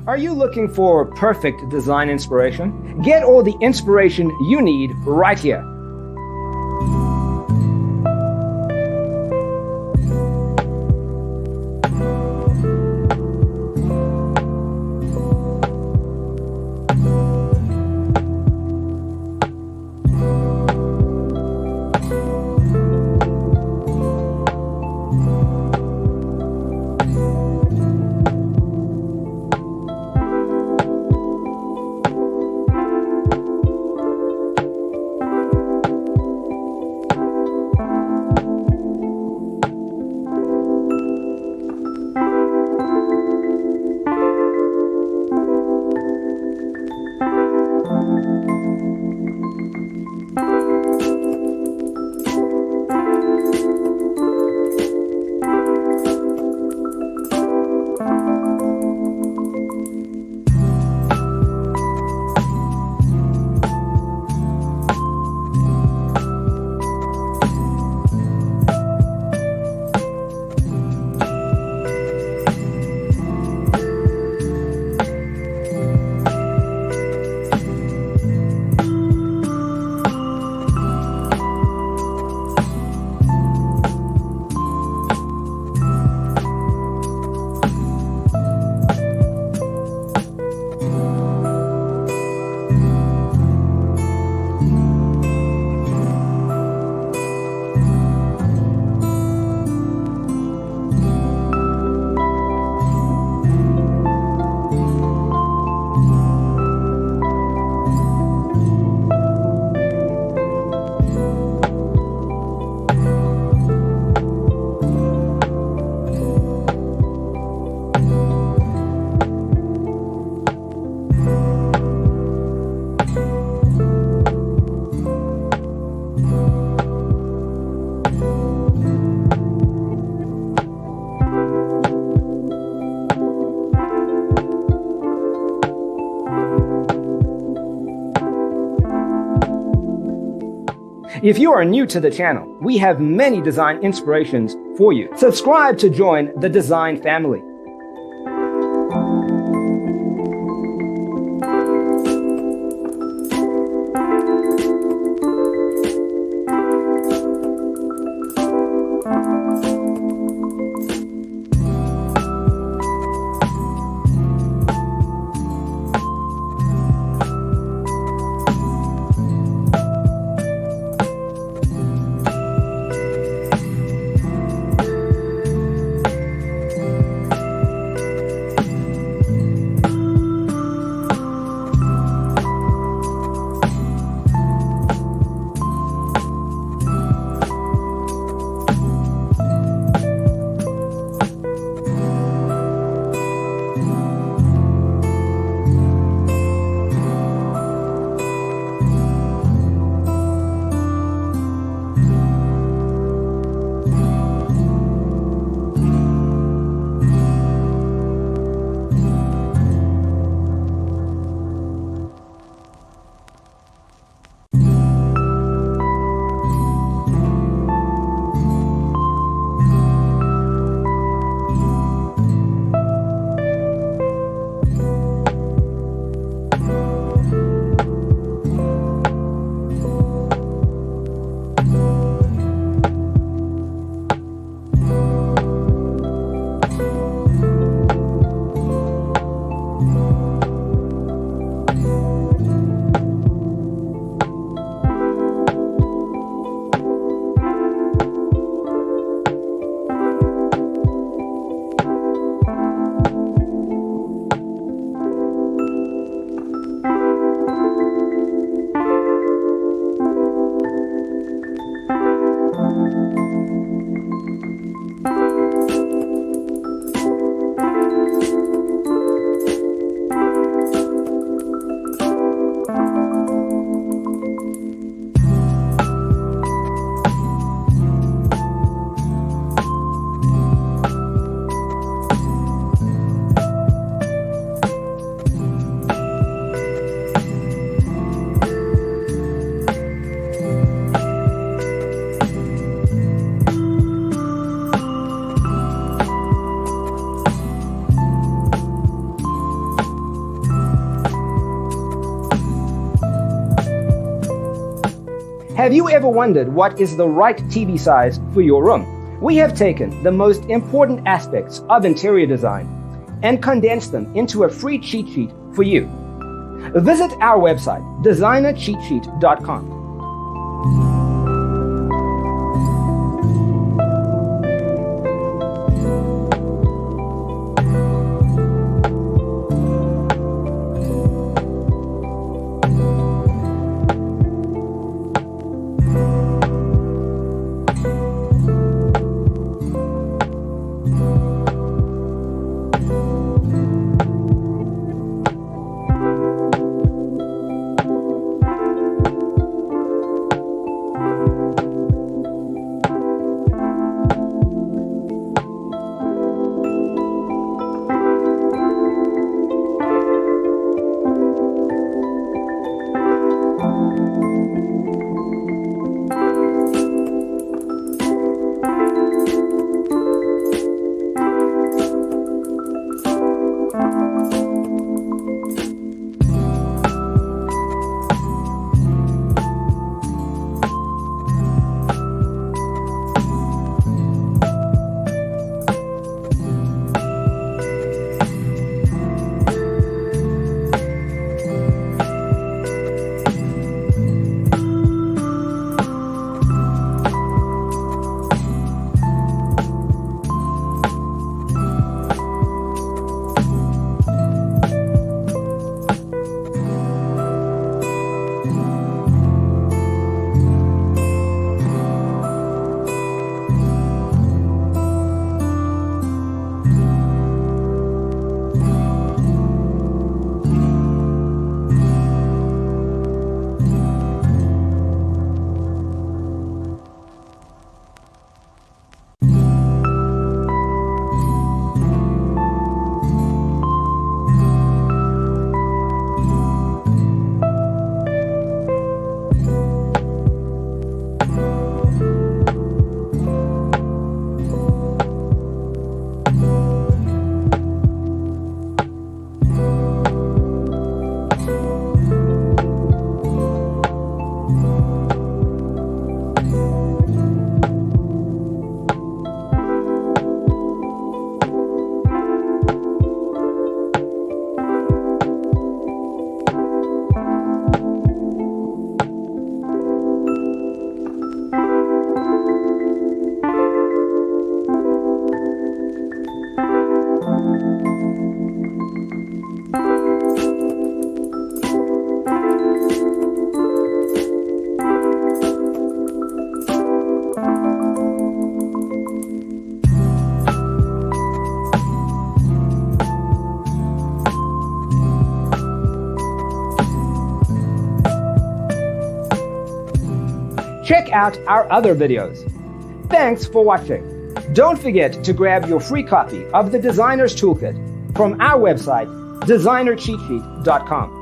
Are you looking for perfect design inspiration? Get all the inspiration you need right here. If you are new to the channel, we have many design inspirations for you. Subscribe to join the design family. Have you ever wondered what is the right TV size for your room? We have taken the most important aspects of interior design and condensed them into a free cheat sheet for you. Visit our website, designercheatsheet.com. Check out our other videos. Thanks for watching. Don't forget to grab your free copy of the Designer's Toolkit from our website, designercheatsheet.com.